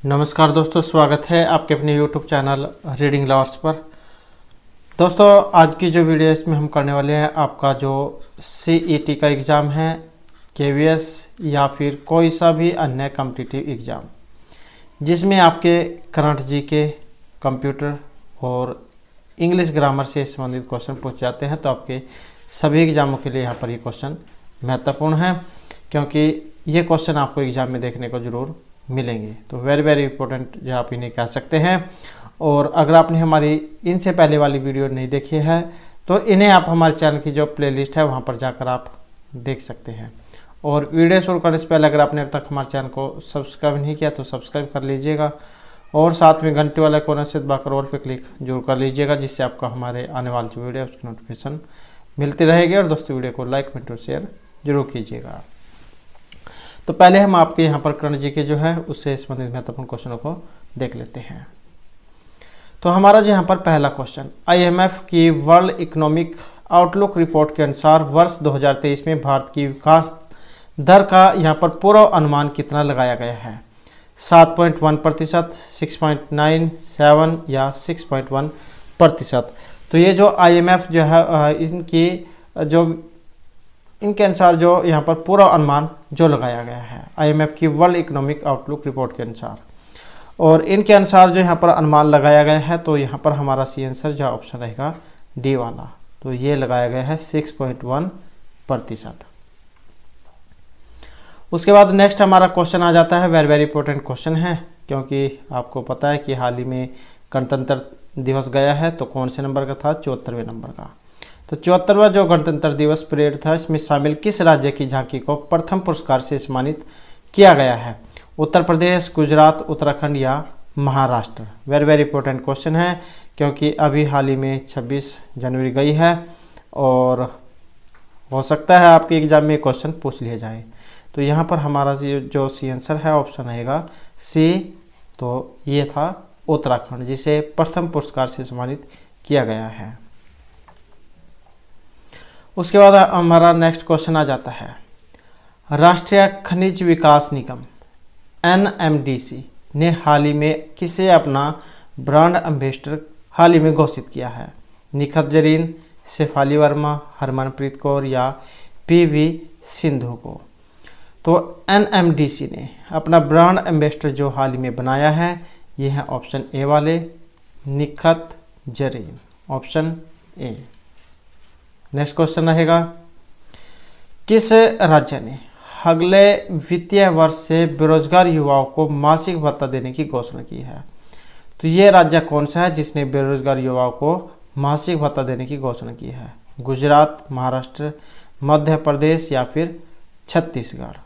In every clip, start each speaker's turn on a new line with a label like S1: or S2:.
S1: नमस्कार दोस्तों, स्वागत है आपके अपने YouTube चैनल रीडिंग लवर्स पर। दोस्तों, आज की जो वीडियो है इसमें हम करने वाले हैं आपका जो CET का एग्ज़ाम है, KVS या फिर कोई सा भी अन्य कॉम्पिटिटिव एग्ज़ाम जिसमें आपके करंट जीके, कंप्यूटर और इंग्लिश ग्रामर से संबंधित क्वेश्चन पूछ जाते हैं। तो आपके सभी एग्ज़ामों के लिए यहाँ पर ये क्वेश्चन महत्वपूर्ण है, क्योंकि ये क्वेश्चन आपको एग्ज़ाम में देखने को ज़रूर मिलेंगे। तो वेरी इंपॉर्टेंट जो आप इन्हें कह सकते हैं। और अगर आपने हमारी इनसे पहले वाली वीडियो नहीं देखी है तो इन्हें आप हमारे चैनल की जो प्लेलिस्ट है वहां पर जाकर आप देख सकते हैं। और वीडियो शुरू करने से पहले अगर आपने अब तक हमारे चैनल को सब्सक्राइब नहीं किया तो सब्सक्राइब कर लीजिएगा और साथ में घंटे वाला कोना से दबाकर ऑल पे क्लिक जरूर कर लीजिएगा, जिससे आपको हमारे आने वाली जो वीडियो है उसकी नोटिफिकेशन मिलती रहेगी। और दोस्तों, वीडियो को लाइक कमेंट और शेयर जरूर कीजिएगा। तो पहले हम आपके यहाँ पर करंट जीके जो है उससे संबंधित महत्वपूर्ण क्वेश्चनों को देख लेते हैं। तो हमारा जो यहाँ पर पहला क्वेश्चन, IMF की वर्ल्ड इकोनॉमिक आउटलुक रिपोर्ट के अनुसार वर्ष 2023 में भारत की विकास दर का यहाँ पर पूर्व अनुमान कितना लगाया गया है? 7.1%, 6.9, 7 या 6.1%। तो ये जो IMF जो है इनके अनुसार जो यहाँ पर पूरा अनुमान जो लगाया गया है IMF की वर्ल्ड इकोनॉमिक आउटलुक रिपोर्ट के अनुसार, और इनके अनुसार जो यहाँ पर अनुमान लगाया गया है, तो यहाँ पर हमारा सी आंसर जो ऑप्शन रहेगा डी वाला। तो ये लगाया गया है 6.1%। उसके बाद नेक्स्ट हमारा क्वेश्चन आ जाता है, वेरी इंपॉर्टेंट क्वेश्चन है, क्योंकि आपको पता है कि हाल ही में गणतंत्र दिवस गया है। तो कौन से नंबर का था? 74वें नंबर का। तो 74वां जो गणतंत्र दिवस परेड था, इसमें शामिल किस राज्य की झांकी को प्रथम पुरस्कार से सम्मानित किया गया है? उत्तर प्रदेश, गुजरात, उत्तराखंड या महाराष्ट्र? वेरी इंपॉर्टेंट क्वेश्चन है, क्योंकि अभी हाल ही में 26 जनवरी गई है और हो सकता है आपके एग्जाम में क्वेश्चन पूछ लिया जाए। तो यहाँ पर हमारा जो सी आंसर है ऑप्शन रहेगा सी। तो ये था उत्तराखंड, जिसे प्रथम पुरस्कार से सम्मानित किया गया है। उसके बाद हमारा नेक्स्ट क्वेश्चन आ जाता है, राष्ट्रीय खनिज विकास निगम NMDC ने हाल ही में किसे अपना ब्रांड एम्बेसडर हाल ही में घोषित किया है? निखत जरीन, शेफाली वर्मा, हरमनप्रीत कौर या PV सिंधु को? तो NMDC ने अपना ब्रांड एम्बेसडर जो हाल ही में बनाया है, ये है ऑप्शन ए वाले, Nikhat Zareen, option A. Next question रहेगा, किस राज्य ने अगले वित्तीय वर्ष से बेरोजगार युवाओं को मासिक भत्ता देने की घोषणा की है? तो ये राज्य कौन सा है जिसने बेरोजगार युवाओं को मासिक भत्ता देने की घोषणा की है? गुजरात, महाराष्ट्र, मध्य प्रदेश या फिर छत्तीसगढ़?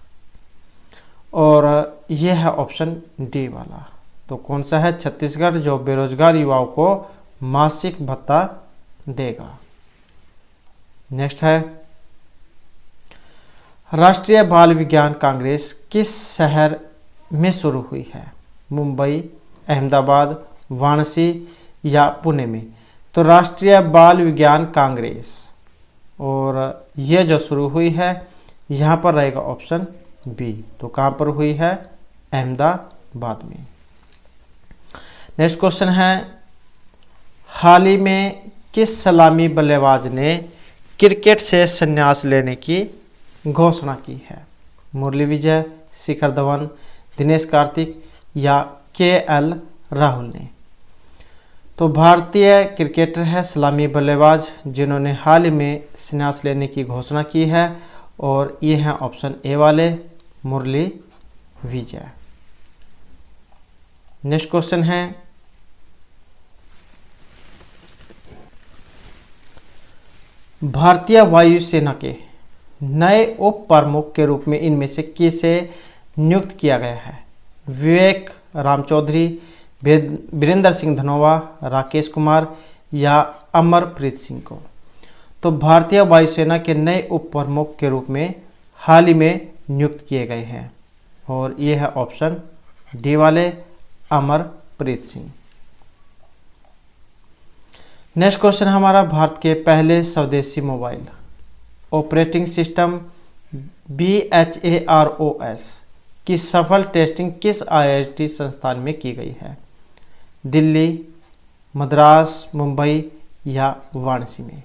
S1: और यह है ऑप्शन डी वाला। तो कौन सा है? छत्तीसगढ़, जो बेरोजगार युवाओं को मासिक भत्ता देगा। नेक्स्ट है, राष्ट्रीय बाल विज्ञान कांग्रेस किस शहर में शुरू हुई है? मुंबई, अहमदाबाद, वाराणसी या पुणे में? तो राष्ट्रीय बाल विज्ञान कांग्रेस, और यह जो शुरू हुई है यहाँ पर रहेगा ऑप्शन बी। तो कहाँ पर हुई है? अहमदाबाद में। नेक्स्ट क्वेश्चन है, हाल ही में किस सलामी बल्लेबाज ने क्रिकेट से संन्यास लेने की घोषणा की है? मुरली विजय, शिखर धवन, दिनेश कार्तिक या KL राहुल ने? तो भारतीय क्रिकेटर है सलामी बल्लेबाज जिन्होंने हाल ही में संन्यास लेने की घोषणा की है, और ये हैं ऑप्शन ए वाले, मुरली विजय। नेक्स्ट क्वेश्चन है, भारतीय वायुसेना के नए उप प्रमुख के रूप में इनमें से किसे नियुक्त किया गया है? विवेक राम चौधरी, वीरेंद्र सिंह धनोवा, राकेश कुमार या अमरप्रीत सिंह को? तो भारतीय वायुसेना के नए उप प्रमुख के रूप में हाल ही में नियुक्त किए गए हैं, और ये है ऑप्शन डी वाले, अमरप्रीत सिंह। नेक्स्ट क्वेश्चन हमारा, भारत के पहले स्वदेशी मोबाइल ऑपरेटिंग सिस्टम BHAROS की सफल टेस्टिंग किस IIT संस्थान में की गई है? दिल्ली, मद्रास, मुंबई या वाराणसी में?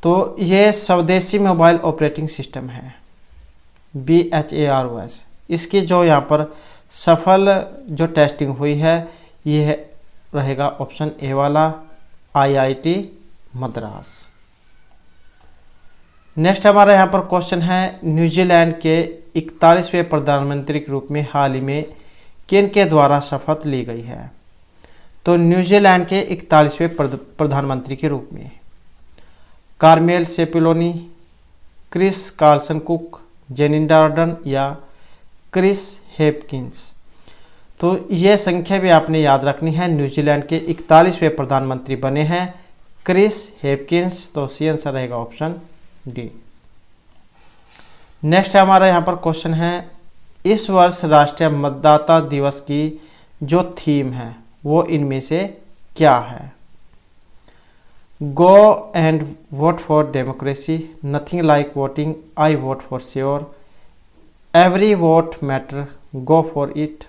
S1: तो ये स्वदेशी मोबाइल ऑपरेटिंग सिस्टम है, BHAROS। इसकी जो यहाँ पर सफल जो टेस्टिंग हुई है ये रहेगा ऑप्शन ए वाला, IIT मद्रास। नेक्स्ट हमारा यहाँ पर क्वेश्चन है, न्यूजीलैंड के 41वें प्रधानमंत्री के रूप में हाल ही में किन के द्वारा शपथ ली गई है? तो न्यूजीलैंड के 41वें प्रधानमंत्री के रूप में Carmel Sepuloni, Chris Carlson Cook, Jacinda Ardern या क्रिस हेपकिंस? तो ये संख्या भी आपने याद रखनी है। न्यूजीलैंड के 41वें प्रधानमंत्री बने हैं क्रिस हेपकिंस, तो सी आंसर रहेगा ऑप्शन डी। नेक्स्ट हमारा यहाँ पर क्वेश्चन है, इस वर्ष राष्ट्रीय मतदाता दिवस की जो थीम है वो इनमें से क्या है? Go and vote for democracy, nothing like voting, I vote for sure, every vote matter, go for it,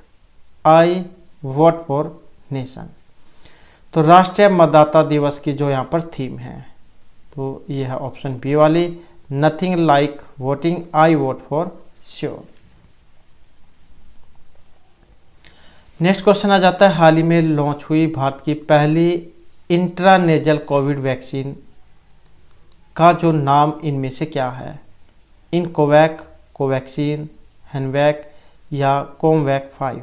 S1: I vote for nation? तो राष्ट्रीय मतदाता दिवस की जो यहाँ पर थीम है तो यह है ऑप्शन बी वाली, nothing like voting, I vote for sure. Next question आ जाता है, हाल ही में लॉन्च हुई भारत की पहली इंट्रानेजल कोविड वैक्सीन का जो नाम इनमें से क्या है? इनकोवैक, कोवैक्सीन, हैनवैक या कोमवैक 5?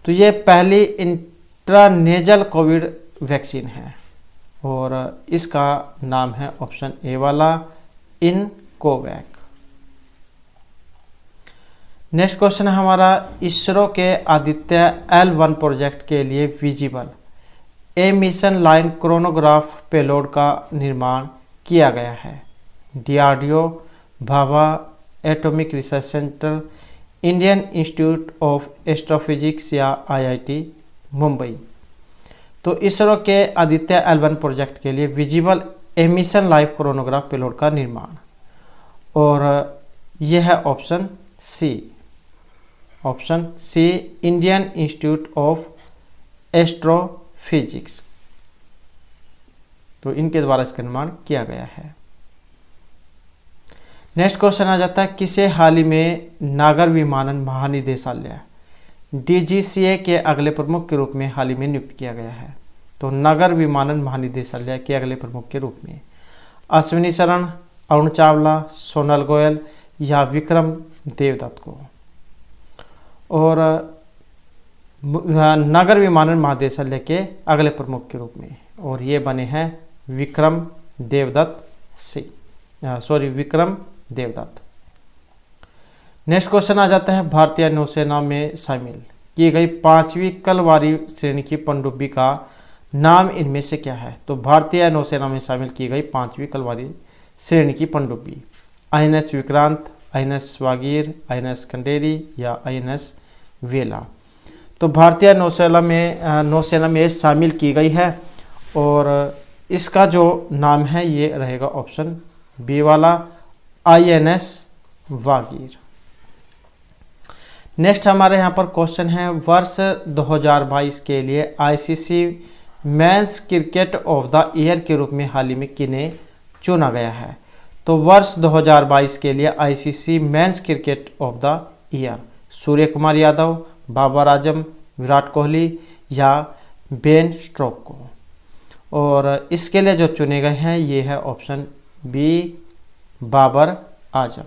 S1: तो ये पहली इंट्रानेजल कोविड वैक्सीन है और इसका नाम है ऑप्शन ए वाला, इनकोवैक। नेक्स्ट क्वेश्चन है हमारा, इसरो के आदित्य L1 प्रोजेक्ट के लिए visible emission line chronograph payload का निर्माण किया गया है? DRDO, Bhabha atomic research centre, Indian institute of astrophysics या IIT मुंबई? तो इसरो के आदित्य L1 प्रोजेक्ट के लिए visible emission live chronograph payload का निर्माण, और यह है option C, Indian institute of astrophysics. तो इनके द्वारा इसका निर्माण किया गया है। नेक्स्ट क्वेश्चन आ जाता है, किसे हाल ही में नागर विमानन महानिदेशालय DGCA के अगले प्रमुख के रूप में हाल ही में नियुक्त किया गया है? तो नागर विमानन महानिदेशालय के अगले प्रमुख के रूप में अश्विनी शरण, अरुण चावला, सोनल गोयल या विक्रम देवदत्त को? और नागर विमानन महानिदेशालय के अगले प्रमुख के रूप में, और ये बने हैं विक्रम देवदत्त। नेक्स्ट क्वेश्चन आ जाता है, भारतीय नौसेना में शामिल की गई 5वीं कलवारी श्रेणी की पनडुब्बी का नाम इनमें से क्या है? तो भारतीय नौसेना में शामिल की गई 5वीं कलवारी श्रेणी की पनडुब्बी INS Vikrant, INS Vagir, INS कंडेरी या INS वेला? तो भारतीय नौसेना में शामिल की गई है और इसका जो नाम है ये रहेगा ऑप्शन बी वाला, INS वागीर। नेक्स्ट हमारे यहाँ पर क्वेश्चन है, वर्ष 2022 के लिए ICC men's cricket of the year के रूप में हाल ही में किन्हें चुना गया है? तो वर्ष 2022 के लिए ICC men's cricket of the year Surya Kumar Yadav, Babar Azam, Virat Kohli या बेन स्ट्रोक को? और इसके लिए जो चुने गए हैं ये है option B, Babar Azam.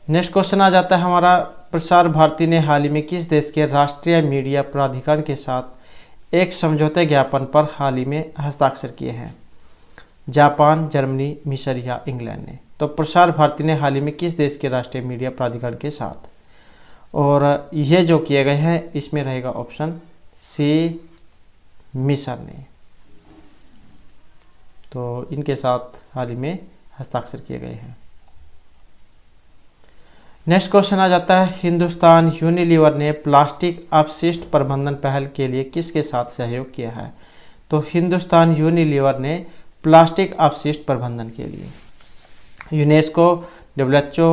S1: Next question आ जाता है हमारा, प्रसार भारती ने हाल ही में किस देश के राष्ट्रीय मीडिया प्राधिकरण के साथ एक समझौते ज्ञापन पर हाल ही में हस्ताक्षर किए हैं? जापान, जर्मनी, मिस्र या इंग्लैंड ने? तो प्रसार भारती ने हाल ही में किस देश के राष्ट्रीय मीडिया प्राधिकरण के साथ, और ये जो किए गए हैं इसमें रहेगा ऑप्शन सी, मिस्र ने। तो इनके साथ हाल ही में हस्ताक्षर किए गए हैं। नेक्स्ट क्वेश्चन आ जाता है, हिंदुस्तान यूनिलीवर ने प्लास्टिक अपशिष्ट प्रबंधन पहल के लिए किसके साथ सहयोग किया है? तो हिंदुस्तान यूनिलीवर ने प्लास्टिक अपशिष्ट प्रबंधन के लिए यूनेस्को, WHO,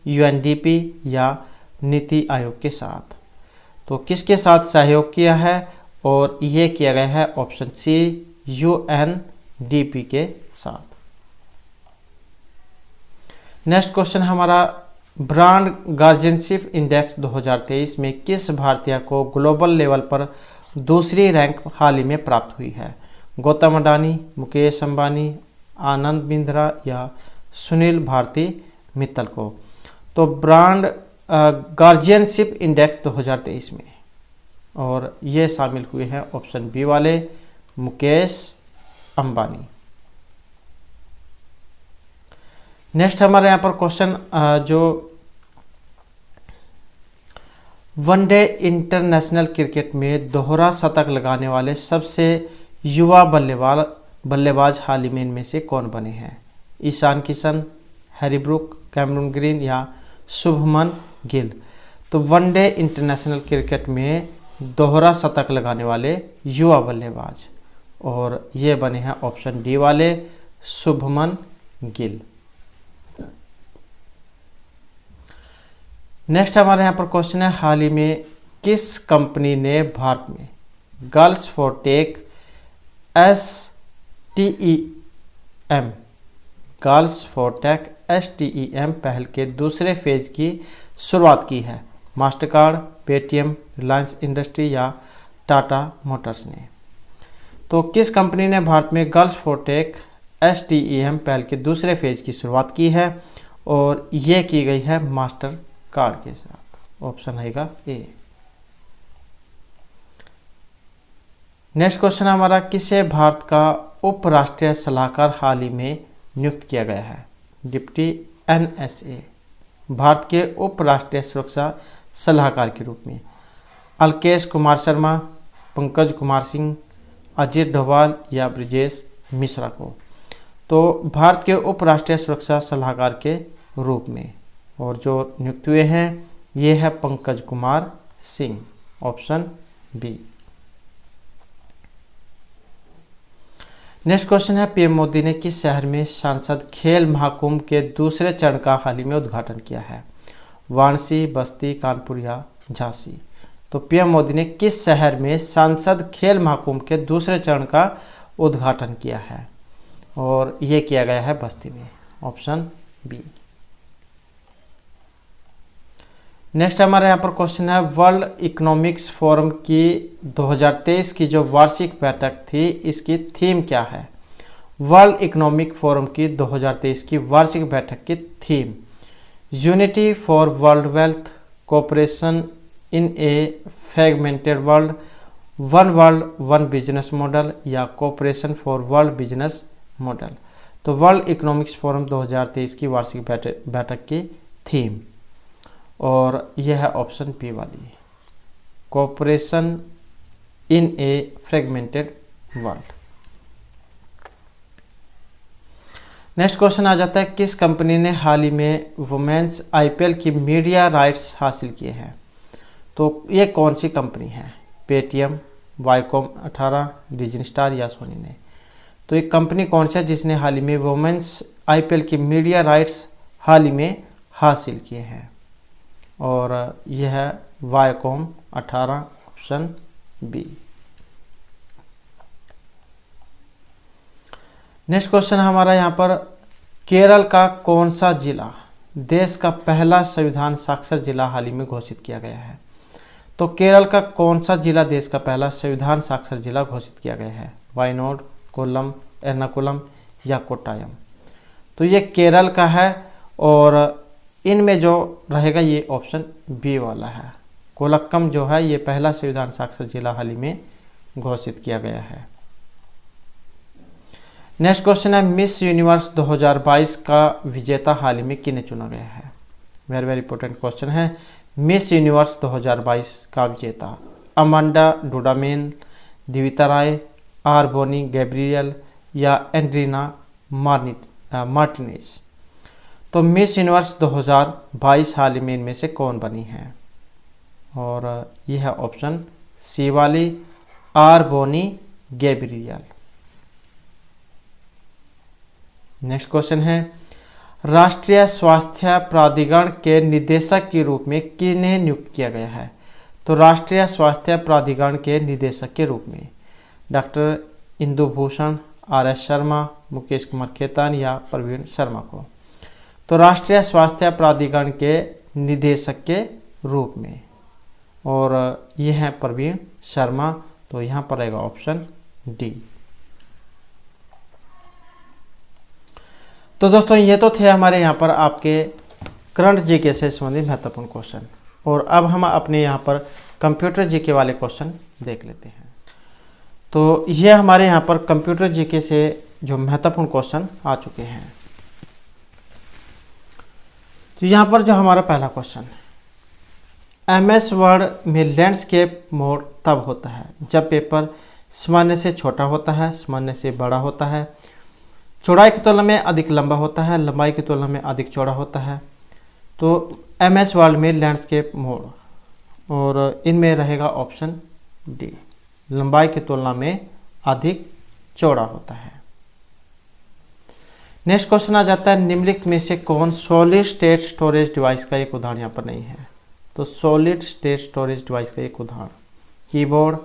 S1: UNDP या नीति आयोग के साथ। तो किसके साथ सहयोग किया है, और ये किया गया है ऑप्शन सी UNDP के साथ। नेक्स्ट क्वेश्चन हमारा, ब्रांड गार्जियनशिप इंडेक्स 2023 में किस भारतीय को ग्लोबल लेवल पर दूसरी रैंक हाल ही में प्राप्त हुई है? गौतम अडानी, मुकेश अंबानी, आनंद बिंद्रा या सुनील भारती मित्तल को। तो ब्रांड गार्जियनशिप इंडेक्स 2023 में, और ये शामिल हुए हैं ऑप्शन बी वाले, मुकेश अंबानी। नेक्स्ट हमारे यहाँ पर क्वेश्चन जो वनडे इंटरनेशनल क्रिकेट में दोहरा शतक लगाने वाले सबसे युवा बल्लेबाज हाल ही में इनमें से कौन बने हैं? Ishan Kishan, Harry Brook, Cameron Green या शुभमन गिल। तो वनडे इंटरनेशनल क्रिकेट में दोहरा शतक लगाने वाले युवा बल्लेबाज, और ये बने हैं ऑप्शन डी वाले, शुभमन गिल। नेक्स्ट हमारे यहाँ पर क्वेश्चन है, हाल ही में किस कंपनी ने भारत में गर्ल्स फॉर टेक STEM पहल के दूसरे फेज की शुरुआत की है? मास्टरकार्ड, पेटीएम, रिलायंस इंडस्ट्री या टाटा मोटर्स ने। तो किस कंपनी ने भारत में गर्ल्स फॉर टेक STEM पहल के दूसरे फेज की शुरुआत की है, और ये की गई है मास्टर कार्ड के साथ। ऑप्शन आएगा ए। नेक्स्ट क्वेश्चन हमारा, किसे भारत का उपराष्ट्रीय सलाहकार हाल ही में नियुक्त किया गया है? डिप्टी NSA भारत के उपराष्ट्रीय सुरक्षा सलाहकार के रूप में अलकेश कुमार शर्मा, पंकज कुमार सिंह, अजीत डोभाल या ब्रिजेश मिश्रा को। तो भारत के उपराष्ट्रीय सुरक्षा सलाहकार के रूप में, और जो नियुक्त हुए हैं ये है Pankaj Kumar Singh, option B. Next question है, पीएम मोदी ने किस शहर में सांसद खेल महाकुंभ के दूसरे चरण का हाल ही में उद्घाटन किया है? वाराणसी, बस्ती, कानपुर या झांसी। तो पीएम मोदी ने किस शहर में सांसद खेल महाकुंभ के दूसरे चरण का उद्घाटन किया है, और ये किया गया है बस्ती में, ऑप्शन बी। नेक्स्ट हमारे यहाँ पर क्वेश्चन है, वर्ल्ड इकोनॉमिक्स फोरम की 2023 की जो वार्षिक बैठक थी, इसकी थीम क्या है? वर्ल्ड इकोनॉमिक फोरम की 2023 की वार्षिक बैठक की theme unity for world wealth, cooperation in a fragmented world, world one business model या cooperation for world business model. तो वर्ल्ड इकोनॉमिक्स फोरम 2023 की वार्षिक बैठक की थीम, और यह है ऑप्शन बी वाली, cooperation in a fragmented world. Next question आ जाता है, किस कंपनी ने हाल ही में वुमेन्स IPL की मीडिया राइट्स हासिल किए हैं? तो ये कौन सी कंपनी है? पेटीएम, वाईकॉम 18, डिज्नी स्टार या सोनी ने। तो एक कंपनी कौन सा है जिसने हाल ही में वुमेन्स IPL की मीडिया राइट्स हाल ही में हासिल किए हैं, और यह है Viacom 18, option B. Next question हमारा यहाँ पर, केरल का कौन सा जिला देश का पहला संविधान साक्षर जिला हाल ही में घोषित किया गया है? तो केरल का कौन सा जिला देश का पहला संविधान साक्षर जिला घोषित किया गया है? वायनाड, कोल्लम, एर्नाकुलम या कोट्टायम। तो ये केरल का है, और इनमें जो रहेगा ये ऑप्शन बी वाला है, कोलक्कम जो है ये पहला संविधान साक्षर जिला हाल ही में घोषित किया गया है। नेक्स्ट क्वेश्चन है, मिस यूनिवर्स 2022 का विजेता हाल ही में किन्हें चुना गया है? वेरी वेरी इंपॉर्टेंट क्वेश्चन है। मिस यूनिवर्स 2022 का विजेता Amanda Dudamel, Divita Rai, R Bonney Gabriel या एंड्रीना मार्टिनेज। तो मिस यूनिवर्स 2022 हाल ही में इनमें से कौन बनी है? और यह है ऑप्शन सी वाली, R Bonney Gabriel. Next question है, राष्ट्रीय स्वास्थ्य प्राधिकरण के निदेशक के रूप में किन्हें नियुक्त किया गया है? तो राष्ट्रीय स्वास्थ्य प्राधिकरण के निदेशक के रूप में डॉक्टर इंदु भूषण, RS शर्मा, मुकेश कुमार खेतान या प्रवीण शर्मा को। तो राष्ट्रीय स्वास्थ्य प्राधिकरण के निदेशक के रूप में, और ये है प्रवीण शर्मा। तो यहाँ पर रहेगा ऑप्शन डी। तो दोस्तों ये तो थे हमारे यहाँ पर आपके करंट जीके से संबंधित महत्वपूर्ण क्वेश्चन, और अब हम अपने यहाँ पर कंप्यूटर जीके वाले क्वेश्चन देख लेते हैं। तो ये हमारे यहाँ पर कंप्यूटर जीके से जो महत्वपूर्ण क्वेश्चन आ चुके हैं। तो यहाँ पर जो हमारा पहला क्वेश्चन है, MS वर्ड में लैंडस्केप मोड तब होता है जब पेपर सामान्य से छोटा होता है, सामान्य से बड़ा होता है, चौड़ाई की तुलना में अधिक लंबा होता है, लंबाई की तुलना में अधिक चौड़ा होता है। तो MS वर्ड में लैंडस्केप मोड, और इनमें रहेगा ऑप्शन डी, लंबाई की तुलना में अधिक चौड़ा होता है। नेक्स्ट क्वेश्चन आ जाता है, निम्नलिखित में से कौन सॉलिड स्टेट स्टोरेज डिवाइस का एक उदाहरण यहाँ पर नहीं है? तो सॉलिड स्टेट स्टोरेज डिवाइस का एक उदाहरण keyboard,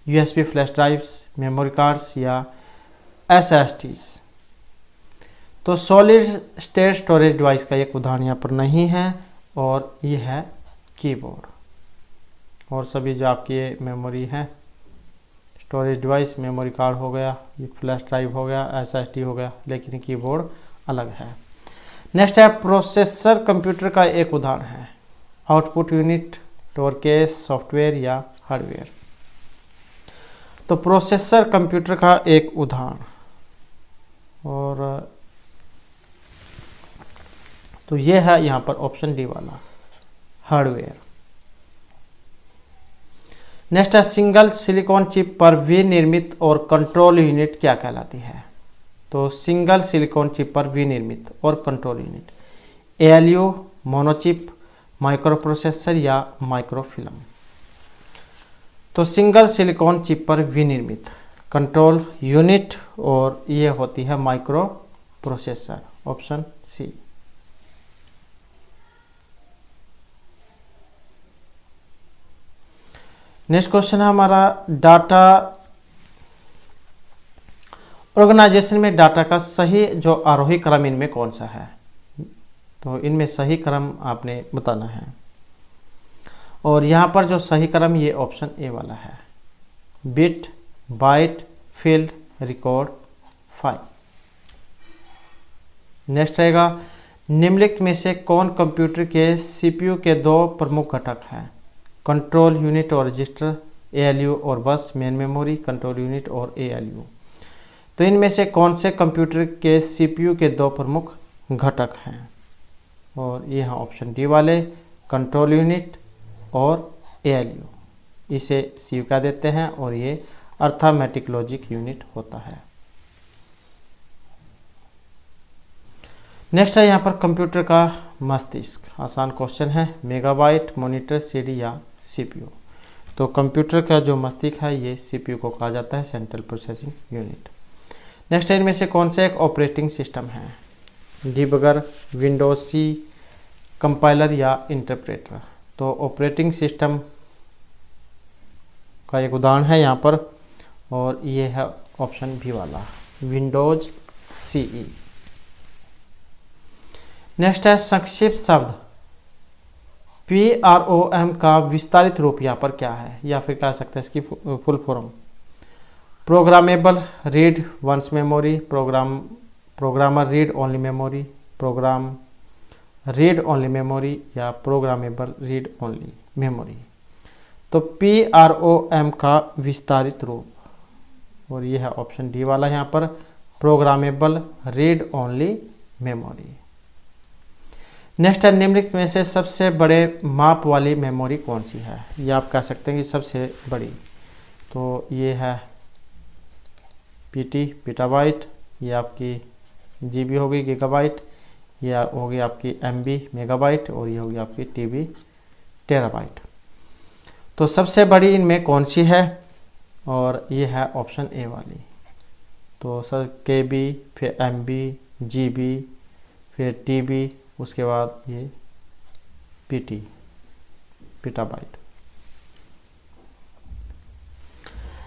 S1: USB flash drives, memory cards या SSDs। तो सॉलिड स्टेट स्टोरेज डिवाइस का एक उदाहरण यहाँ पर नहीं है, और ये है कीबोर्ड। और सभी जो आपकी मेमोरी है, स्टोरेज डिवाइस, मेमोरी कार्ड हो गया, ये फ्लैश ड्राइव हो गया, SSD हो गया, लेकिन कीबोर्ड अलग है। नेक्स्ट है, प्रोसेसर कंप्यूटर का एक उदाहरण है आउटपुट यूनिट, लोअरकेस, सॉफ्टवेयर या हार्डवेयर। तो प्रोसेसर कंप्यूटर का एक उदाहरण, और तो ये है यहाँ पर ऑप्शन डी वाला, हार्डवेयर। नेक्स्ट है, सिंगल सिलिकॉन चिप पर विनिर्मित और कंट्रोल यूनिट क्या कहलाती है? तो सिंगल सिलिकॉन चिप पर विनिर्मित और control unit ALU, monochip, microprocessor या माइक्रोफिल्म। तो सिंगल सिलिकॉन चिप पर विनिर्मित कंट्रोल यूनिट, और ये होती है microprocessor, option C. Next question है हमारा, डाटा ऑर्गेनाइजेशन में डाटा का सही जो आरोही क्रम इनमें कौन सा है? तो इनमें सही क्रम आपने बताना है, और यहाँ पर जो सही क्रम ये ऑप्शन ए वाला है, bit, byte, field, record, file. Next रहेगा, निम्नलिखित में से कौन कंप्यूटर के CPU के दो प्रमुख घटक हैं? कंट्रोल यूनिट और रजिस्टर, ALU और बस, मेन मेमोरी, कंट्रोल यूनिट और ALU। तो इनमें से कौन से कंप्यूटर के CPU के दो प्रमुख घटक हैं? और ये हैं ऑप्शन डी वाले, कंट्रोल यूनिट और ALU। इसे CPU कह देते हैं, और ये अर्थमेटिक लॉजिक यूनिट होता है। नेक्स्ट है यहाँ पर कंप्यूटर का मस्तिष्क, आसान क्वेश्चन है, मेगाबाइट, मॉनिटर, CD या CPU। तो कंप्यूटर का जो मस्तिष्क है ये CPU को कहा जाता है, सेंट्रल प्रोसेसिंग यूनिट। नेक्स्ट इनमें से कौन सा एक ऑपरेटिंग सिस्टम है? डिबगर, विंडोज C, कंपाइलर या इंटरप्रेटर। तो ऑपरेटिंग सिस्टम का एक उदाहरण है यहाँ पर, और ये है ऑप्शन बी वाला, विंडोज CE। नेक्स्ट है, संक्षिप्त शब्द PROM का विस्तारित रूप यहाँ पर क्या है, या फिर कह सकते हैं इसकी full form? Programmable read once memory, programmer read only memory, program read only memory या प्रोग्रामेबल रीड ओनली मेमोरी। तो PROM का विस्तारित रूप, और ये है ऑप्शन डी वाला यहाँ पर, programmable read only memory. Next है, निम्नलिखित में से सबसे बड़े माप वाली मेमोरी कौन सी है? ये आप कह सकते हैं कि सबसे बड़ी। तो ये है PT, पीटाबाइट, ये आपकी GB होगी, गीगाबाइट, ये होगी आपकी MB, मेगाबाइट, और ये होगी आपकी TB, टेराबाइट। तो सबसे बड़ी इनमें कौन सी है? और ये है ऑप्शन ए वाली। तो सर KB, फिर MB, GB, फिर TB, उसके बाद ये PT, पेटाबाइट।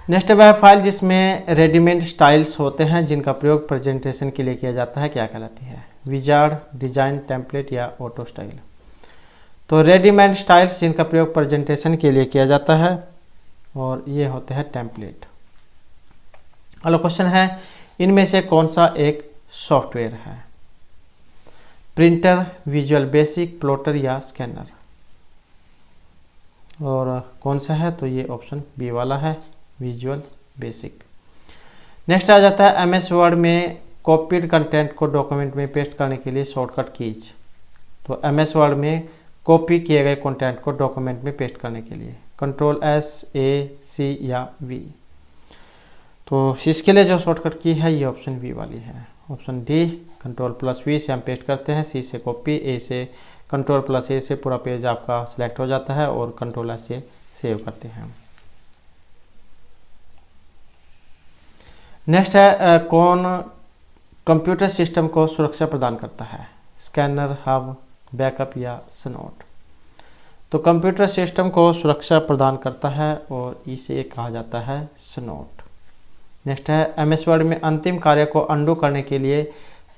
S1: नेक्स्ट वह फाइल जिसमें रेडीमेड स्टाइल्स होते हैं जिनका प्रयोग प्रेजेंटेशन के लिए किया जाता है क्या कहलाती है? विजार्ड, डिजाइन, टेम्पलेट या ऑटो स्टाइल। तो रेडीमेड स्टाइल्स जिनका प्रयोग प्रेजेंटेशन के लिए किया जाता है और ये होते हैं टेम्पलेट। अगला क्वेश्चन है, इनमें से कौन सा एक सॉफ्टवेयर है? प्रिंटर, विजुअल बेसिक, प्लॉटर या स्कैनर। और कौन सा है? तो ये ऑप्शन बी वाला है, विजुअल बेसिक। नेक्स्ट आ जाता है MS वर्ड में कॉपीड कंटेंट को डॉक्यूमेंट में पेस्ट करने के लिए शॉर्टकट कीज। तो MS वर्ड में कॉपी किए गए कंटेंट को डॉक्यूमेंट में पेस्ट करने के लिए Ctrl+S, A, C या V। तो इसके लिए जो शॉर्टकट की है ये ऑप्शन बी वाली है, ऑप्शन डी। Ctrl+V से हम पेस्ट करते हैं, C से कॉपी, A से Ctrl+A से पूरा पेज आपका सिलेक्ट हो जाता है और Ctrl+S से सेव करते हैं। नेक्स्ट है कौन कंप्यूटर सिस्टम को सुरक्षा प्रदान करता है? स्कैनर, हब, बैकअप या स्नोट। तो कंप्यूटर सिस्टम को सुरक्षा प्रदान करता है और इसे कहा जाता है स्नोट। नेक्स्ट है MS वर्ड में अंतिम कार्य को अंडू करने के लिए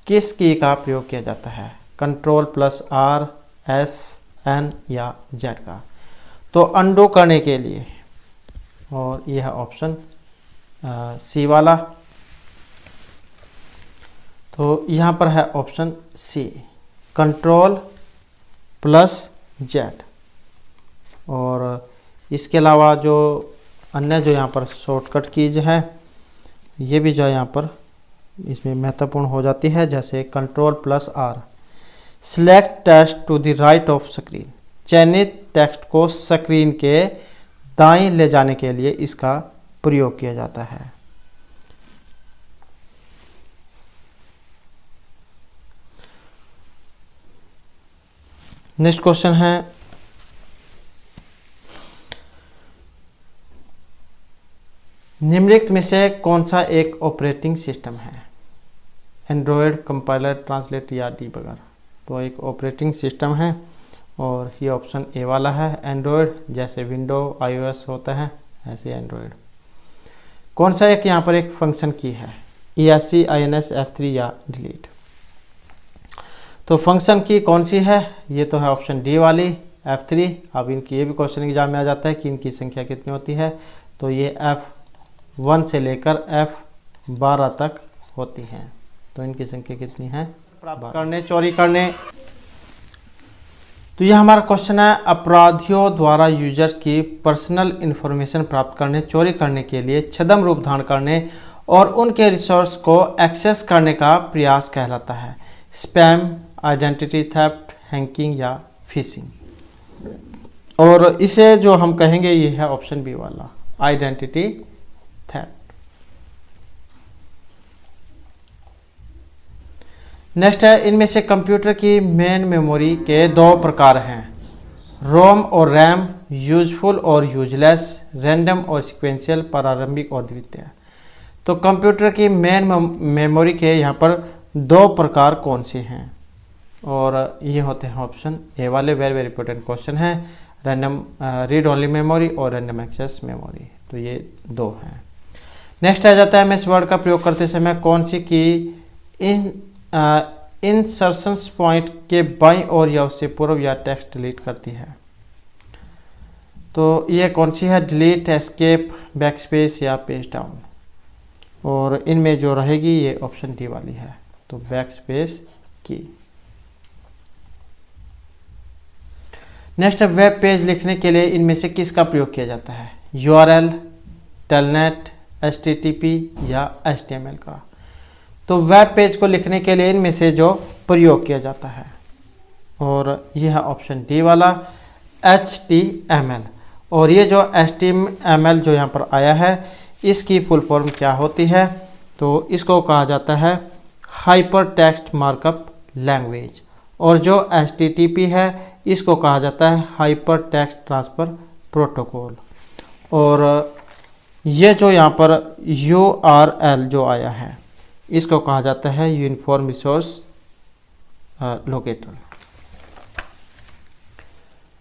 S1: किस की का प्रयोग किया जाता है? Ctrl+R, S, N या Z का। तो अंडू करने के लिए, और यह है ऑप्शन सी वाला। तो यहाँ पर है ऑप्शन सी, Ctrl+Z। और इसके अलावा जो अन्य जो यहाँ पर शॉर्टकट कीज है ये भी जो यहाँ पर इसमें महत्वपूर्ण हो जाती है, जैसे Ctrl+R, select text to the right of screen. चयनित टेक्स्ट को स्क्रीन के दाएं ले जाने के लिए इसका प्रयोग किया जाता है। नेक्स्ट क्वेश्चन है, निम्नलिखित में से कौन सा एक ऑपरेटिंग सिस्टम है? एंड्रॉयड, कंपाइलर, ट्रांसलेट या डीबगर। तो एक ऑपरेटिंग सिस्टम है और ये ऑप्शन ए वाला है, एंड्रॉयड। जैसे विंडो, iOS होता है ऐसे एंड्रॉयड। कौन सा एक यहाँ पर एक फंक्शन की है? ESC, INS, F3 या डिलीट। तो फंक्शन की कौन सी है? ये तो है ऑप्शन डी वाली, F3। अब इनकी ये भी क्वेश्चन एग्जाम में आ जाता है कि इनकी संख्या कितनी होती है। तो ये F1 से लेकर F12 तक होती हैं। तो इनकी संख्या कितनी है? प्राप्त करने, चोरी करने। तो यह हमारा क्वेश्चन है, अपराधियों द्वारा यूजर्स की पर्सनल इंफॉर्मेशन प्राप्त करने, चोरी करने के लिए छद्म रूप धारण करने और उनके रिसोर्स को एक्सेस करने का प्रयास कहलाता है? स्पैम, आइडेंटिटी थेफ्ट, हैकिंग या फिशिंग। और इसे जो हम कहेंगे ये है ऑप्शन बी वाला, आइडेंटिटी थेफ्ट। नेक्स्ट है, इनमें से कंप्यूटर की मेन मेमोरी के दो प्रकार हैं, रोम और रैम, यूजफुल और यूजलेस, रैंडम और सिक्वेंशियल, प्रारंभिक और द्वितीय। तो कंप्यूटर की मेन मेमोरी के यहाँ पर दो प्रकार कौन से हैं? और ये होते हैं ऑप्शन ए वाले, वेरी वेरी इंपॉर्टेंट क्वेश्चन है, रैंडम रीड ओनली मेमोरी और रैंडम एक्सेस मेमोरी। तो ये दो हैं। नेक्स्ट आ जाता है, MS वर्ड का प्रयोग करते समय कौन सी की इंसर्शन पॉइंट के बाईं ओर या उससे पूर्व या टेक्स्ट डिलीट करती है? तो ये कौन सी है? डिलीट, एस्केप, बैकस्पेस या पेज डाउन। और इनमें जो रहेगी ये ऑप्शन डी वाली है, तो बैकस्पेस की। नेक्स्ट है, वेब पेज लिखने के लिए इनमें से किसका प्रयोग किया जाता है? URL, टेलनेट, HTTP या HTML का। तो वेब पेज को लिखने के लिए इनमें से जो प्रयोग किया जाता है, और यह है ऑप्शन डी वाला, HTML। और ये जो HTML जो यहाँ पर आया है इसकी फुल फॉर्म क्या होती है? तो इसको कहा जाता है हाइपर टेक्स्ट मार्कअप लैंग्वेज। और जो HTTP है इसको कहा जाता है हाइपर टेक्स्ट ट्रांसफर प्रोटोकॉल। और ये जो यहाँ पर URL जो आया है इसको कहा जाता है यूनिफॉर्म रिसोर्स लोकेटर।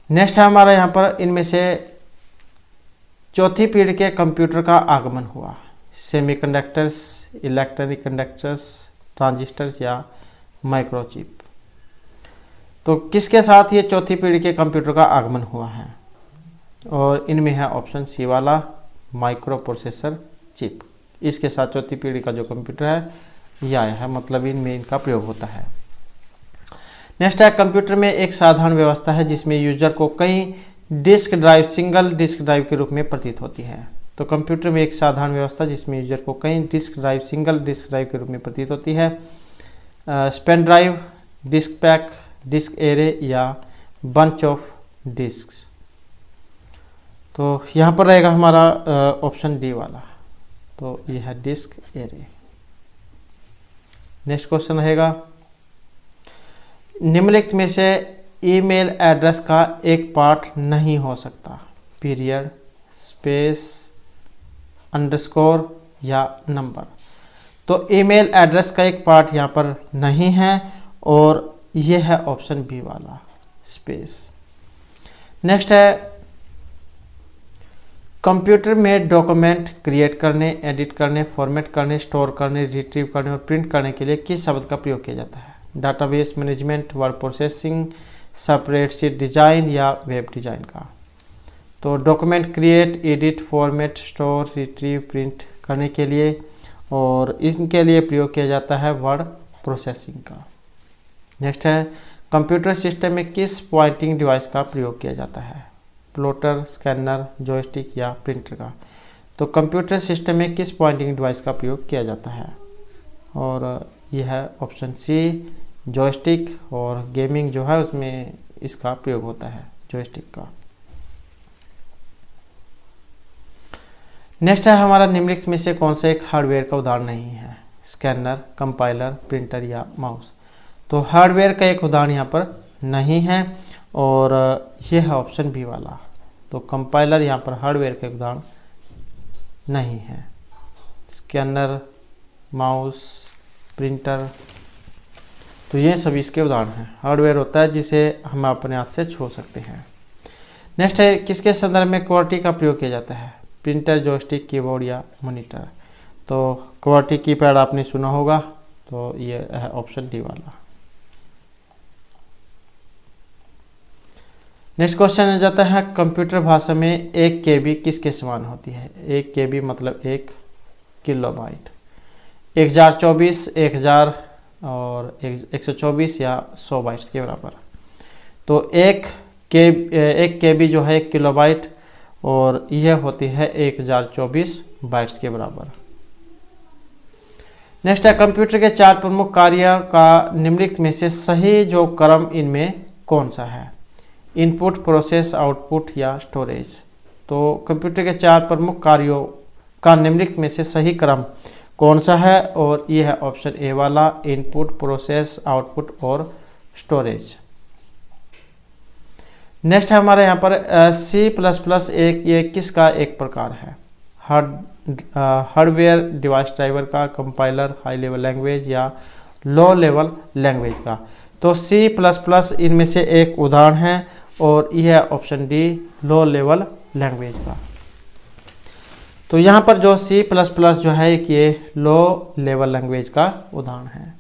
S1: नेक्स्ट है हमारा यहाँ पर इनमें से चौथी पीढ़ी के कंप्यूटर का आगमन हुआ। सेमीकंडक्टर्स, इलेक्ट्रॉनिक कंडक्टर्स, ट्रांजिस्टर्स या माइक्रोचिप। तो किसके साथ ये चौथी पीढ़ी के कंप्यूटर का आगमन हुआ है? और इनमें है ऑप्शन सी वाला, माइक्रो प्रोसेसर चिप। इसके साथ चौथी पीढ़ी का जो कंप्यूटर है ये आया है, मतलब इनमें इनका प्रयोग होता है। नेक्स्ट है कंप्यूटर में एक साधारण व्यवस्था है जिसमें यूजर को कई disk drive single disk drive के रूप में प्रतीत होती है। तो कंप्यूटर में एक साधारण व्यवस्था जिसमें यूजर को कई disk drive single disk drive के रूप में प्रतीत होती है। Span drive, disk pack, disk array या बंच ऑफ डिस्क्स। तो यहाँ पर रहेगा हमारा ऑप्शन डी वाला, तो यह है डिस्क एरे। नेक्स्ट क्वेश्चन रहेगा, निम्नलिखित में से ईमेल एड्रेस का एक पार्ट नहीं हो सकता? पीरियड, स्पेस, अंडरस्कोर या नंबर। तो ईमेल एड्रेस का एक पार्ट यहाँ पर नहीं है और यह है ऑप्शन बी वाला, स्पेस। नेक्स्ट है कंप्यूटर में डॉक्यूमेंट क्रिएट करने, एडिट करने, फॉर्मेट करने, स्टोर करने, रिट्रीव करने और प्रिंट करने के लिए किस शब्द का प्रयोग किया जाता है? Database management, word processing, spreadsheet design या वेब डिजाइन का। तो document create, edit, format, store, retrieve, print करने के लिए और इनके लिए प्रयोग किया जाता है वर्ड प्रोसेसिंग का। नेक्स्ट है कंप्यूटर सिस्टम में किस पॉइंटिंग डिवाइस का प्रयोग किया जाता है? प्लॉटर, स्कैनर, जॉयस्टिक या प्रिंटर का। तो कंप्यूटर सिस्टम में किस पॉइंटिंग डिवाइस का प्रयोग किया जाता है? और यह है ऑप्शन सी, जॉयस्टिक। और गेमिंग जो है उसमें इसका प्रयोग होता है, जॉयस्टिक का। नेक्स्ट है हमारा निम्नलिखित में से कौन सा एक हार्डवेयर का उदाहरण नहीं है? स्कैनर, कंपाइलर, प्रिंटर या माउस। तो हार्डवेयर का एक उदाहरण यहाँ पर नहीं है और यह है ऑप्शन बी वाला। तो कंपाइलर यहाँ पर हार्डवेयर का उदाहरण नहीं है। स्कैनर, माउस, प्रिंटर, तो ये सभी इसके उदाहरण हैं। हार्डवेयर होता है जिसे हम अपने हाथ से छू सकते हैं। नेक्स्ट है किसके संदर्भ में QWERTY का प्रयोग किया जाता है? प्रिंटर, जॉयस्टिक, कीबोर्ड या मॉनिटर। तो QWERTY कीपैड आपने सुना होगा, तो ये है ऑप्शन डी वाला। नेक्स्ट क्वेश्चन आ जाता है कंप्यूटर भाषा में 1 KB किसके समान होती है? 1 KB मतलब 1 किलोबाइट। 1024, 1000 और 124 या 100 बाइट्स के बराबर। तो 1 KB जो है 1 किलोबाइट और यह होती है 1024 बाइट्स के बराबर। नेक्स्ट है कंप्यूटर के 4 प्रमुख कार्य का निम्नलिखित में से सही जो क्रम इनमें कौन सा है? इनपुट, प्रोसेस, आउटपुट या स्टोरेज। तो कंप्यूटर के 4 प्रमुख कार्यों का निम्नलिखित में से सही क्रम कौन सा है? और ये है ऑप्शन ए वाला, इनपुट, प्रोसेस, आउटपुट और स्टोरेज। नेक्स्ट है हमारे यहाँ पर C++ ये किसका एक प्रकार है? हार्डवेयर डिवाइस ड्राइवर का, कंपाइलर, हाई लेवल लैंग्वेज या लो लेवल लैंग्वेज का। तो C++ इनमें से एक उदाहरण है और यह है option D, low level language का। तो यहाँ पर जो C++ जो है ये लो लेवल लैंग्वेज का उदाहरण है।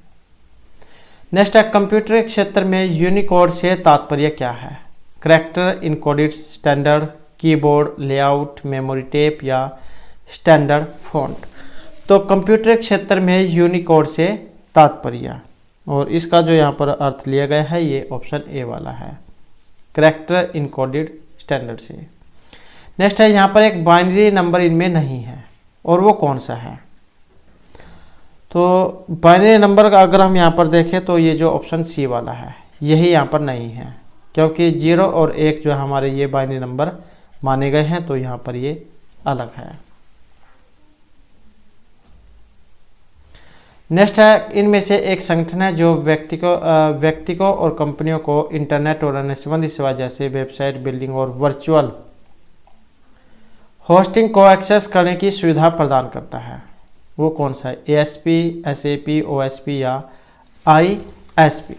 S1: नेक्स्ट है कंप्यूटर क्षेत्र में यूनिकोड से तात्पर्य क्या है? Character encoded standard, keyboard layout, memory tape या स्टैंडर्ड फॉन्ट। तो कंप्यूटर क्षेत्र में यूनिकोड से तात्पर्य और इसका जो यहाँ पर अर्थ लिया गया है ये ऑप्शन ए वाला है, करैक्टर इनकोडेड स्टैंडर्ड से। नेक्स्ट है यहाँ पर एक बाइनरी नंबर इनमें नहीं है और वो कौन सा है? तो बाइनरी नंबर का अगर हम यहाँ पर देखें तो ये जो ऑप्शन सी वाला है यही यहाँ पर नहीं है, क्योंकि 0 और 1 जो हमारे ये बाइनरी नंबर माने गए हैं, तो यहाँ पर ये अलग है। नेक्स्ट है इनमें से एक संगठन है जो व्यक्ति को और कंपनियों को इंटरनेट और अन्य संबंधित सेवा जैसे वेबसाइट बिल्डिंग और वर्चुअल होस्टिंग को एक्सेस करने की सुविधा प्रदान करता है। वो कौन सा है? ASP, SAP, OSP या ISP।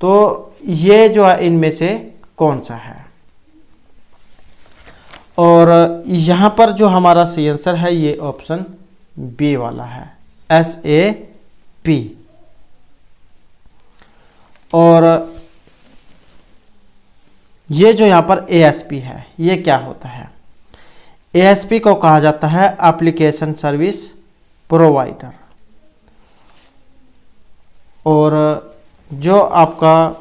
S1: तो ये जो है इनमें से कौन सा है। और यहाँ पर जो हमारा सही आंसर है ये ऑप्शन बी वाला है, SAP। और ये जो यहाँ पर ASP है ये क्या होता है। ASP को कहा जाता है एप्लीकेशन सर्विस प्रोवाइडर। और जो आपका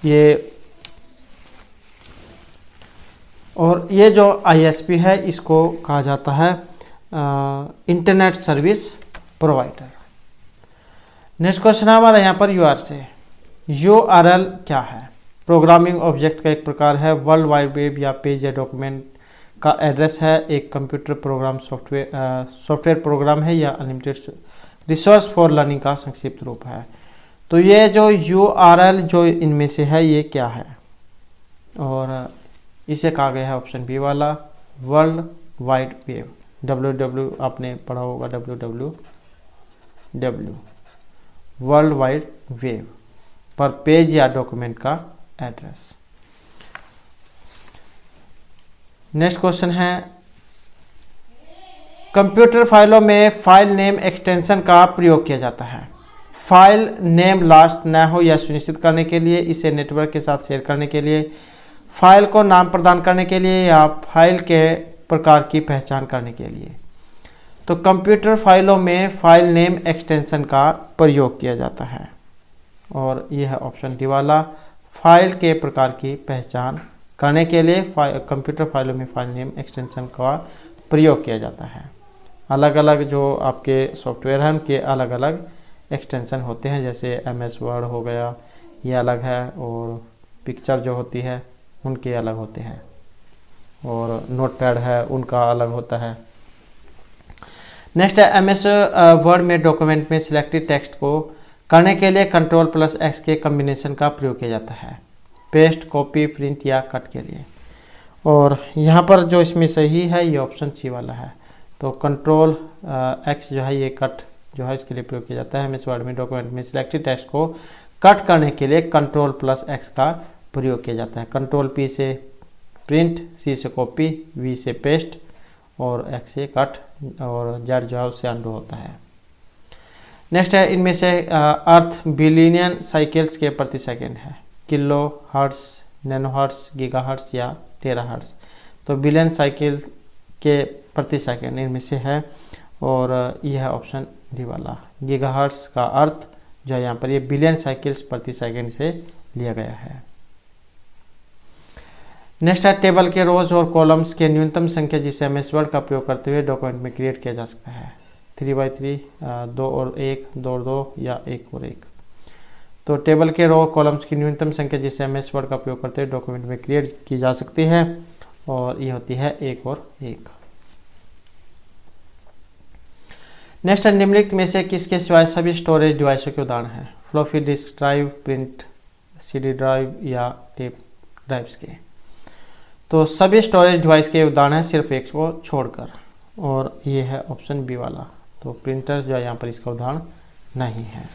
S1: ये जो ISP है इसको कहा जाता है internet service provider. Next question है हमारा यहाँ पर URL से। URL क्या है। प्रोग्रामिंग ऑब्जेक्ट का एक प्रकार है, वर्ल्ड वाइड वेब या पेज या डॉक्यूमेंट का एड्रेस है, एक कंप्यूटर प्रोग्राम सॉफ्टवेयर प्रोग्राम है या अनलिमिटेड रिसोर्स फॉर लर्निंग का संक्षिप्त रूप है। तो ये जो URL जो इनमें से है ये क्या है, और इसे कहा गया है ऑप्शन बी वाला, वर्ल्ड वाइड वेब। www आपने पढ़ा होगा, www वर्ल्ड वाइड वेब पर पेज या डॉक्यूमेंट का एड्रेस। नेक्स्ट क्वेश्चन है, कंप्यूटर फाइलों में फाइल नेम एक्सटेंशन का प्रयोग किया जाता है। फाइल नेम लास्ट न हो यह सुनिश्चित करने के लिए, इसे नेटवर्क के साथ शेयर करने के लिए, फाइल को नाम प्रदान करने के लिए या फाइल के प्रकार की पहचान करने के लिए। तो कंप्यूटर फाइलों में फाइल नेम एक्सटेंशन का प्रयोग किया जाता है, और यह है ऑप्शन डी वाला, फाइल के प्रकार की पहचान करने के लिए कंप्यूटर फाइलों में फाइल नेम एक्सटेंशन का प्रयोग किया जाता है। अलग अलग जो आपके सॉफ्टवेयर हैं उनके अलग अलग एक्सटेंशन होते हैं, जैसे MS वर्ड हो गया ये अलग है, और पिक्चर जो होती है उनके अलग होते हैं, और नोटपैड है उनका अलग होता है। नेक्स्ट है, MS वर्ड में डॉक्यूमेंट में सिलेक्टेड टेक्स्ट को करने के लिए Ctrl+X के कम्बिनेशन का प्रयोग किया जाता है, पेस्ट, कॉपी, प्रिंट या कट के लिए। और यहाँ पर जो इसमें सही है ये ऑप्शन सी वाला है। तो Ctrl+X जो है ये कट जो है इसके लिए प्रयोग किया जाता है। MS वर्ड में डॉक्यूमेंट में सिलेक्टेड टेक्स्ट को कट करने के लिए Ctrl+X का प्रयोग किया जाता है। Ctrl+P से प्रिंट, C से कॉपी, V से पेस्ट और X से कट, और Z जो है उससे अंडू होता है। नेक्स्ट है, इनमें से अर्थ बिलियन साइकिल्स के प्रति सेकेंड है, kilohertz, nanohertz, gigahertz या टेरा हर्ट्स। तो बिलियन साइकिल के प्रति सेकेंड इनमें से है, और यह है ऑप्शन डी वाला, गीगा हर्ट्स का अर्थ जो है यहाँ पर ये बिलियन साइकिल्स प्रति सेकेंड से लिया गया है। नेक्स्ट है, टेबल के रोज और कॉलम्स के न्यूनतम संख्या जिसे MS वर्ड का प्रयोग करते हुए डॉक्यूमेंट में क्रिएट किया जा सकता है, 3x3, 2 और 1, 2 और 2 या 1 और 1। तो टेबल के रो कॉलम्स की न्यूनतम संख्या जिसे MS वर्ड का प्रयोग करते हुए डॉक्यूमेंट में क्रिएट की जा सकती है, और ये होती है 1 और 1। नेक्स्ट है, निम्नलिखित में से किसके सिवाय सभी स्टोरेज डिवाइसों के उदाहरण हैं, floppy disk drive, print CD drive या टेप ड्राइव्स के। तो सभी स्टोरेज डिवाइस के उदाहरण हैं सिर्फ एक को छोड़कर, और ये है ऑप्शन बी वाला। तो प्रिंटर जो है यहाँ पर इसका उदाहरण नहीं है।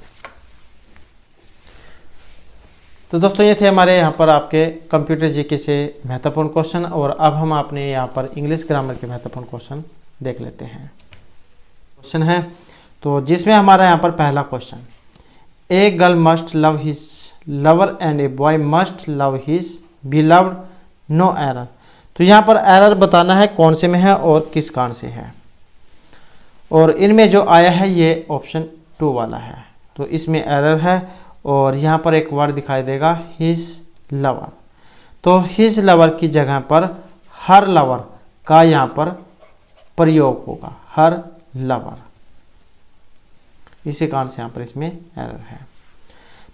S1: तो दोस्तों ये थे हमारे यहाँ पर आपके कंप्यूटर जीके से महत्वपूर्ण क्वेश्चन, और अब हम अपने यहाँ पर इंग्लिश ग्रामर के महत्वपूर्ण क्वेश्चन देख लेते हैं। क्वेश्चन है तो जिसमें हमारा यहाँ पर पहला question, a girl must love his lover and a boy must love his beloved, no error. तो यहाँ पर एरर बताना है कौन से में है और किस कारण से है, और इनमें जो आया है ये ऑप्शन 2 वाला है। तो इसमें एरर है, और यहाँ पर एक वर्ड दिखाई देगा हिज लवर। तो हिज लवर की जगह पर हर लवर का यहाँ पर प्रयोग होगा, हर लवर, इसी कारण से यहाँ पर इसमें एरर है।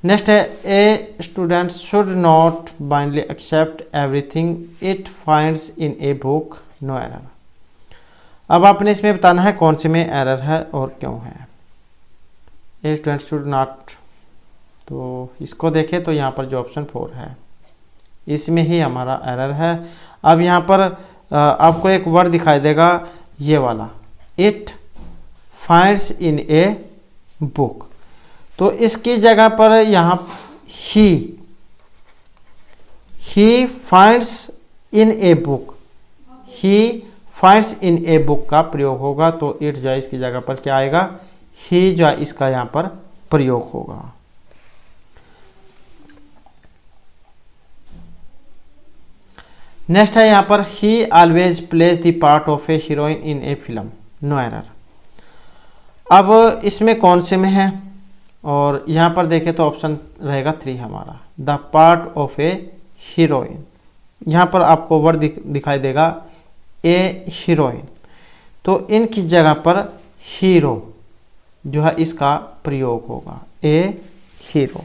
S1: नेक्स्ट है, a student should not blindly accept everything it finds in a book, no error. अब आपने इसमें बताना है कौन से में एरर है और क्यों है। ए स्टूडेंट शुड नॉट, तो इसको देखें तो यहाँ पर जो ऑप्शन 4 है इसमें ही हमारा एरर है। अब यहाँ पर आपको एक वर्ड दिखाई देगा ये वाला, it finds in a book. तो इसकी जगह पर यहाँ he finds in a book, he finds in a book का प्रयोग होगा। तो इट जो है इसकी जगह पर क्या आएगा, ही जो है इसका यहाँ पर प्रयोग होगा। नेक्स्ट है यहाँ पर he always plays the part of a heroine in a film, no error. अब इसमें कौन से में है, और यहाँ पर देखें तो ऑप्शन रहेगा 3 हमारा, the part of a heroine. यहाँ पर आपको वर्ड दिखाई देगा ए हीरोइन, तो इनकी जगह पर हीरो जो है इसका प्रयोग होगा, ए हीरो।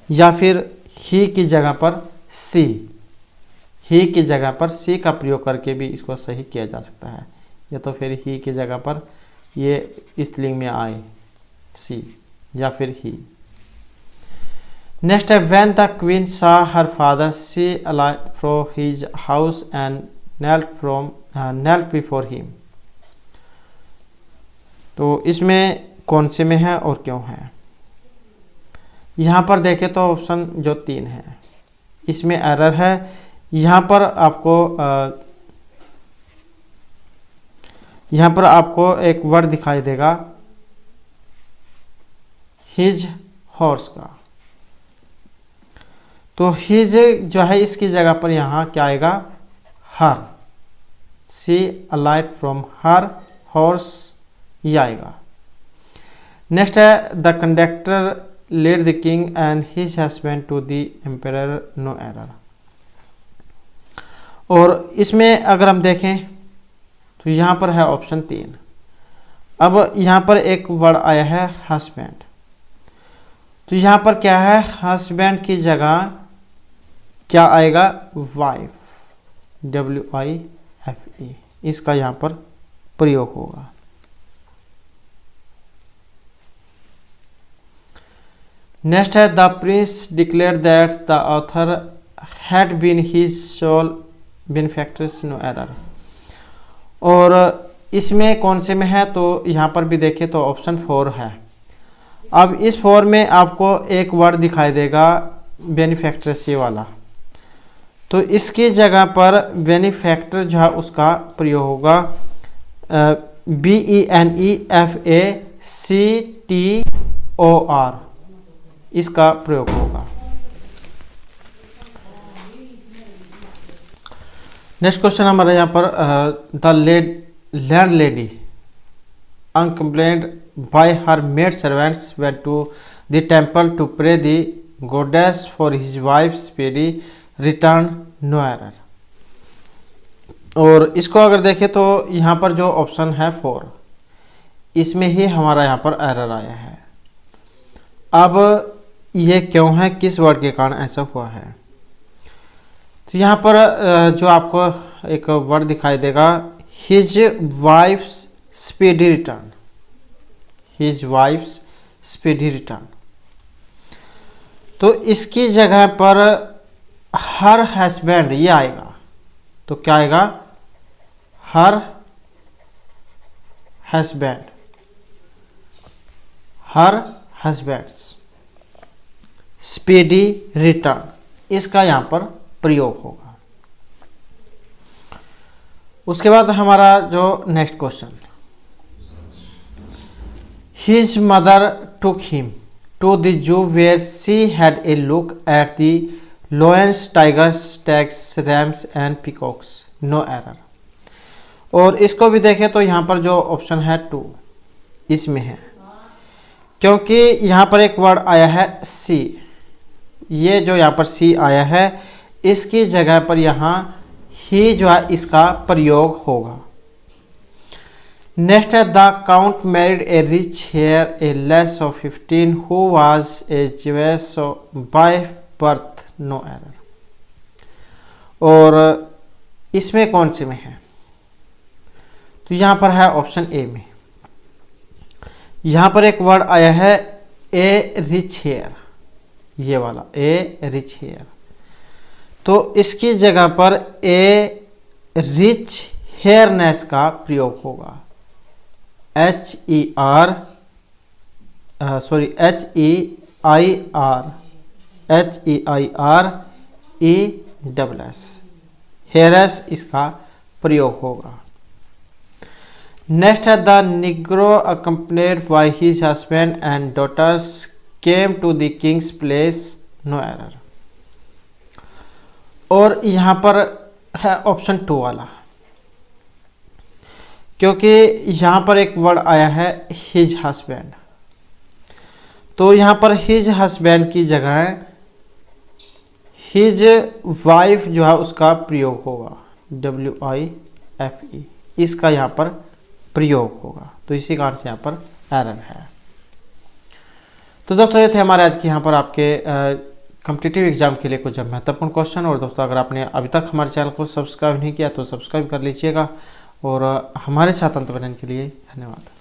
S1: या फिर ही की जगह पर सी, ही की जगह पर सी का प्रयोग करके भी इसको सही किया जा सकता है, या तो फिर ही की जगह पर ये स्त्रीलिंग में आए सी, या फिर ही। नेक्स्ट है when the queen saw her father she alighted from his house and knelt before him. तो इसमें कौन से में है और क्यों है। यहाँ पर देखें तो ऑप्शन जो 3 है इसमें एरर है। यहाँ पर आपको एक वर्ड दिखाई देगा हिज हॉर्स का, तो हिज जो है इसकी जगह पर यहाँ क्या आएगा, her, she alighted from her horse ये आएगा। नेक्स्ट है the conductor led the king and his husband to the emperor, no error. और इसमें अगर हम देखें तो यहाँ पर है ऑप्शन 3। अब यहाँ पर एक वर्ड आया है हस्बैंड, तो यहाँ पर क्या है, हस्बैंड की जगह क्या आएगा, वाइफ, WIFE, इसका यहाँ पर प्रयोग होगा। नेक्स्ट है the prince declare that the author had been his sole benefactors, no error. और इसमें कौन से में है, तो यहाँ पर भी देखें तो ऑप्शन 4 है। अब इस 4 में आपको एक वर्ड दिखाई देगा बेनिफैक्टर्स ये वाला, तो इसकी जगह पर बेनिफैक्टर जो है उसका प्रयोग होगा BENEFACTOR, इसका प्रयोग होगा। नेक्स्ट क्वेश्चन हमारा यहाँ पर the landlady accompanied by her maid servants went to the temple to pray the goddess for his wife speedy return, no error. और इसको अगर देखें तो यहाँ पर जो ऑप्शन है 4, इसमें ही हमारा यहाँ पर एरर आया है। अब ये क्यों है, किस वर्ड के कारण ऐसा हुआ है, तो यहाँ पर जो आपको एक वर्ड दिखाई देगा his wives speedy return, his wives speedy return, तो इसकी जगह पर हर हस्बैंड ये आएगा, तो क्या आएगा, her husband, her husband's speedy return, इसका यहां पर प्रयोग होगा। उसके बाद हमारा जो next question, his mother took him to the zoo where she had a look at the lions, tigers, stags, rams and peacocks, no error. और इसको भी देखें तो यहाँ पर जो ऑप्शन है 2 इसमें है, क्योंकि यहाँ पर एक वर्ड आया है सी, ये जो यहाँ पर सी आया है इसकी जगह पर यहाँ ही जो है इसका प्रयोग होगा। नेक्स्ट है the count married a rich heiress of 15 who was a Jewish by birth, no error. और इसमें कौन से में है, तो यहाँ पर है ऑप्शन ए में। यहाँ पर एक वर्ड आया है ए रिच हेयर, ये वाला ए रिच हेयर, तो इसकी जगह पर ए रिच हेयरनेस का प्रयोग होगा, HEIR HEIRESS, हेरस इसका प्रयोग होगा। नेक्स्ट है the negro accompanied by his husband and daughters came to the king's place, no error. और यहाँ पर है ऑप्शन 2 वाला, क्योंकि यहाँ पर एक वर्ड आया है हिज हस्बैंड, तो यहाँ पर हिज हस्बैंड की जगह हिज वाइफ जो है उसका प्रयोग होगा, WIFE, इसका यहाँ पर प्रयोग होगा, तो इसी कारण से यहाँ पर एरर है। तो दोस्तों ये थे हमारे आज की यहाँ पर आपके कॉम्पिटिटिव एग्जाम के लिए कुछ महत्वपूर्ण क्वेश्चन। और दोस्तों अगर आपने अभी तक हमारे चैनल को सब्सक्राइब नहीं किया तो सब्सक्राइब कर लीजिएगा, और हमारे साथ अंत बनने के लिए धन्यवाद।